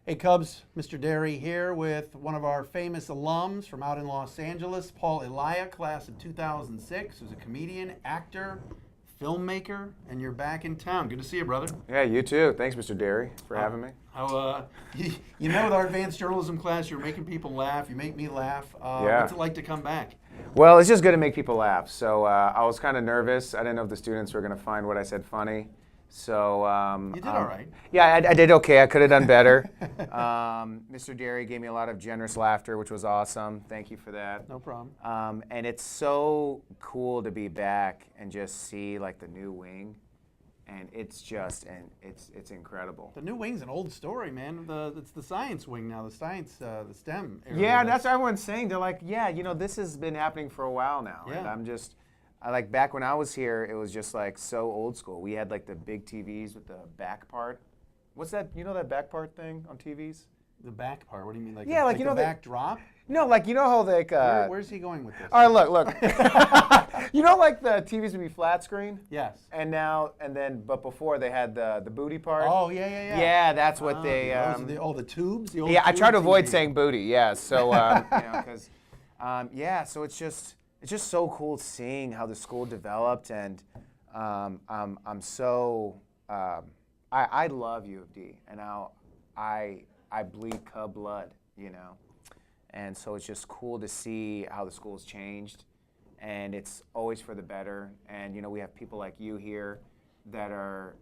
Hey Cubs, Mr. Dery here with one of our famous alums from out in Los Angeles, Paul Elia, class of 2006, who's a comedian, actor, filmmaker, and you're back in town. Good to see you, brother. Yeah, you too. Thanks, Mr. Dery, for having me. You met with our advanced journalism class, you're making people laugh, you make me laugh. Yeah. What's it like to come back? Well, it's just good to make people laugh. So I was kind of nervous. I didn't know if the students were going to find what I said funny. So You did all right. Yeah, I did okay. I could have done better. Mr. Dery gave me a lot of generous laughter, which was awesome. Thank you for that. No problem. And it's so cool to be back and just see like the new wing, and it's it's incredible. The new wing's an old story, man. It's the science wing now, the STEM area. Yeah, and that's what everyone's saying. They're like, yeah, you know, this has been happening for a while now. Yeah. And I like back when I was here, it was just like so old school. We had like the big TVs with the back part. What's that? You know that back part thing on TVs? The back part. What do you mean? Like Yeah, like, you know the the- back drop? No, like you know how like. Where's he going with this? All right, look. You know, like the TVs would be flat screen. Yes. But before they had the booty part. Oh yeah. Yeah, that's what they. Those are the tubes. The old Yeah, I try to tube avoid TV. saying booty. Yeah, so because so it's just so cool seeing how the school developed, and I'm so I love U of D, and now I bleed Cub blood, you know, and so it's just cool to see how the school's changed, and it's always for the better. And you know, we have people like you here that are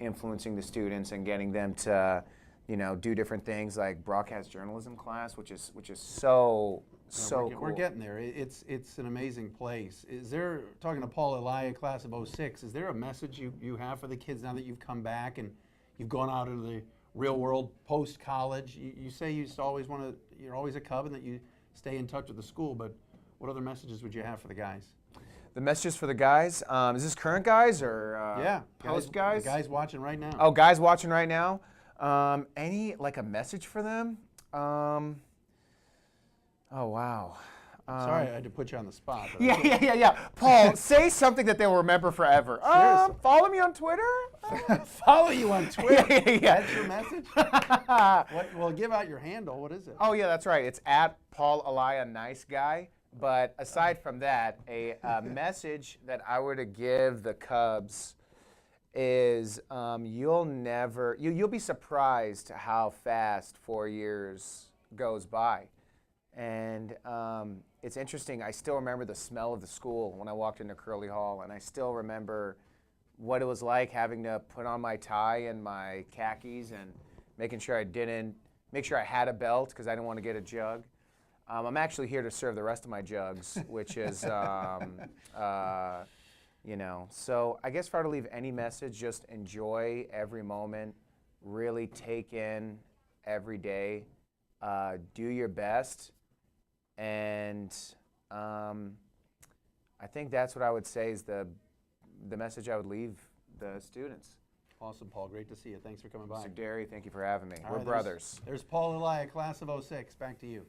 influencing the students and getting them to, you know, do different things like broadcast journalism class, which is so cool. We're getting there. It's an amazing place. Is there, talking to Paul Elia, class of 06, is there a message you have for the kids now that you've come back and you've gone out into the real world post-college? You say you're always a Cub and that you stay in touch with the school, but what other messages would you have for the guys? The messages for the guys, is this current guys or post guys? The guys watching right now. Oh, guys watching right now. Any, like a message for them? Oh, wow. Sorry, I had to put you on the spot. but- Yeah. Paul, say something that they'll remember forever. Seriously. Follow me on Twitter? Follow you on Twitter. Yeah. That's your message? Well, give out your handle. What is it? Oh, yeah, that's right. It's at Paul Elia, nice guy. But aside from that, a message that I were to give the Cubs is you'll be surprised how fast 4 years goes by. And it's interesting, I still remember the smell of the school when I walked into Curly Hall, and I still remember what it was like having to put on my tie and my khakis and making sure I had a belt because I didn't want to get a jug. I'm actually here to serve the rest of my jugs, which is, you know. So I guess if I were to leave any message, just enjoy every moment, really take in every day, do your best, and I think that's what I would say is the message I would leave the students. Awesome, Paul. Great to see you. Thanks for coming by. Mr. Dery, thank you for having me. All We're right, brothers. There's Paul Elia, class of 06. Back to you.